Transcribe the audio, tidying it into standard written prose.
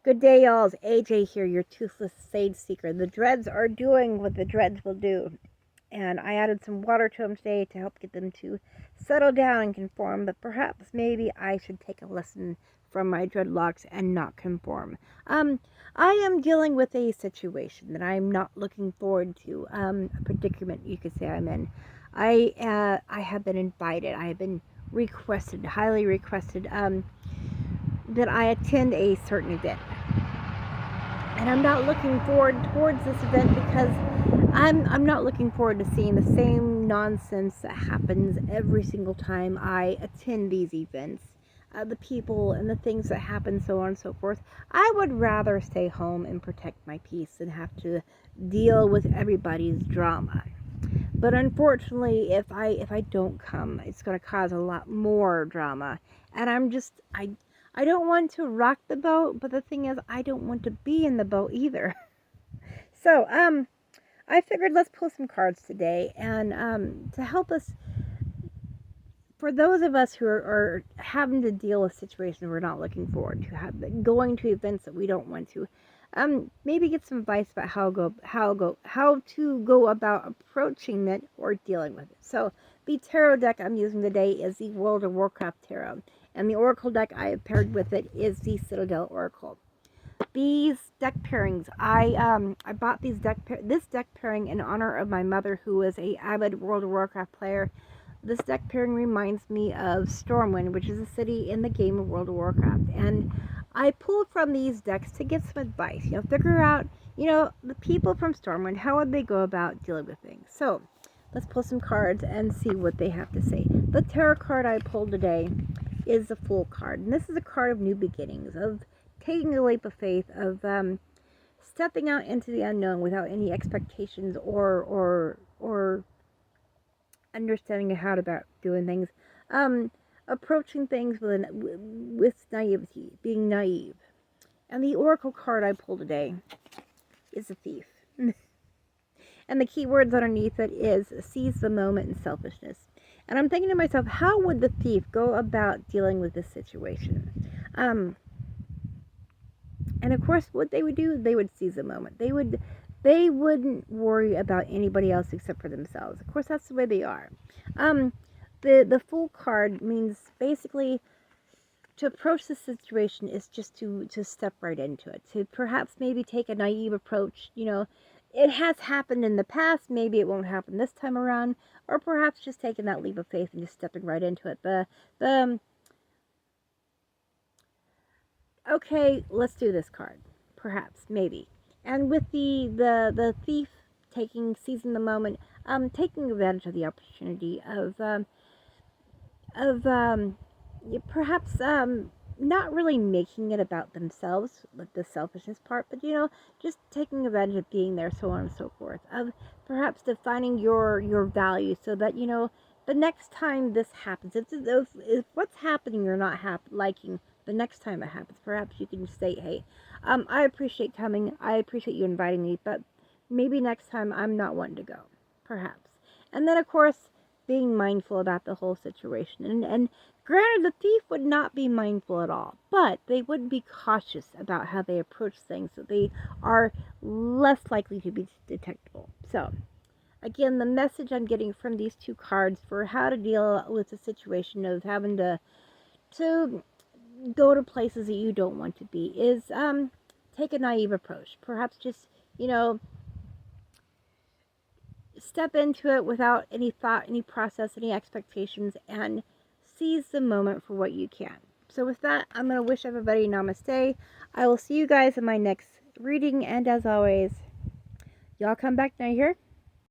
Good day, y'all. It's AJ here, your toothless sage seeker. The dreads are doing what the dreads will do. And I added some water to them today to help get them to settle down and conform. But perhaps maybe I should take a lesson from my dreadlocks and not conform. I am dealing with a situation that I'm not looking forward to. A predicament you could say I'm in. I have been invited. I have been requested, highly requested, that I attend a certain event. And I'm not looking forward towards this event because I'm not looking forward to seeing the same nonsense that happens every single time I attend these events. The people and the things that happen, so on and so forth. I would rather stay home and protect my peace than have to deal with everybody's drama. But unfortunately, if I don't come, it's going to cause a lot more drama. And I don't want to rock the boat, but the thing is, I don't want to be in the boat either. So, I figured let's pull some cards today, and to help us, for those of us who are having to deal with situations we're not looking forward to, going to events that we don't want to, maybe get some advice about how to go about approaching it or dealing with it. So, the tarot deck I'm using today is the World of Warcraft tarot, and the oracle deck I have paired with it is the Citadel Oracle. These deck pairings, I bought this deck pairing in honor of my mother, who is a avid World of Warcraft player. This deck pairing reminds me of Stormwind, which is a city in the game of World of Warcraft, and I pulled from these decks to get some advice. Figure out, the people from Stormwind, how would they go about dealing with things. So, let's pull some cards and see what they have to say. The tarot card I pulled today is the Fool card, and this is a card of new beginnings, of taking a leap of faith, of stepping out into the unknown without any expectations or understanding how to about doing things, approaching things with naivety, being naive. And the oracle card I pulled today is the Thief. And the key words underneath it is seize the moment and selfishness. And I'm thinking to myself, how would the thief go about dealing with this situation? And of course, what they would do, they would seize the moment. They wouldn't worry about anybody else except for themselves. Of course, that's the way they are. The Fool card means basically to approach the situation is just to step right into it. To perhaps maybe take a naive approach. It has happened in the past. Maybe it won't happen this time around. Or perhaps just taking that leap of faith and just stepping right into it. Okay, let's do this card. Perhaps, maybe. And with the thief seizing the moment, taking advantage of the opportunity of perhaps not really making it about themselves, like the selfishness part, but just taking advantage of being there, so on and so forth. Of perhaps defining your value so that the next time this happens, if what's happening you're not liking, the next time it happens, perhaps you can say, hey, I appreciate coming, I appreciate you inviting me, but maybe next time I'm not wanting to go, perhaps. And then, of course, being mindful about the whole situation. And granted, the thief would not be mindful at all, but they would be cautious about how they approach things so they are less likely to be detectable. So, again, the message I'm getting from these two cards for how to deal with the situation of having to go to places that you don't want to be is take a naive approach. Perhaps just, step into it without any thought, any process, any expectations, and seize the moment for what you can. So with that, I'm going to wish everybody namaste. I will see you guys in my next reading, and as always, y'all come back now, you hear?